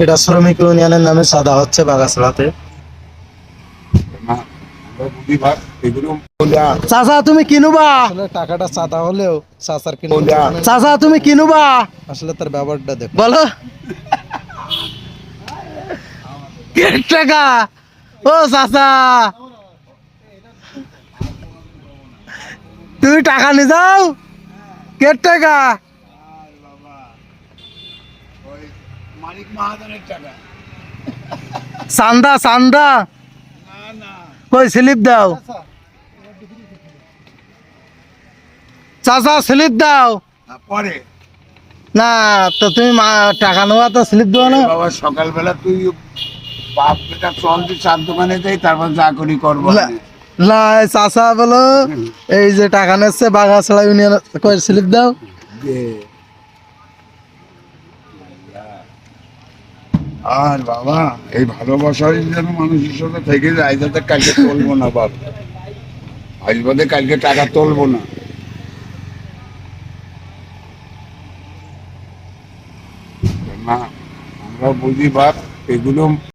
এটা শ্রমিক ইউনিয়নের নামে চাঁদা হচ্ছে বাগাছড়াতে। চাচা তুমি কিনুবা, আসলে টাকাটা চাঁদা হলেও চাচার কিনবো, চাচা তুমি কিনুবা, আসলে তার ব্যাপারটা দেখো বলো। টাকা ও চাচা, তুমি টাকা নিয়ে যাও, কে টাকা? মালিক মাহাজনের টাকা। চান্দা চান্দা, কই স্লিপ দাও চাচা, স্লিপ দাও। পরে না তো তুমি টাকা নেওয়া তো স্লিপ দেওয়া না। বাবা সকালবেলা তুই বাপ বেটা চল তুই চার দোকানে যাই, তারপর যা করি করবো। না চাচা বলো, এই যে টাকা নিচ্ছে বাগাছড়া ইউনিয়ন, কই স্লিপ দাও। আর বাবা এই ভালোবাসাই যেন মানুষের সাথে থেকে যায়, যাতে কালকে তুলবো না বাপ, আজ বাদে কালকে টাকা তুলবো না। না আমরা বুঝি বাপ এগুলো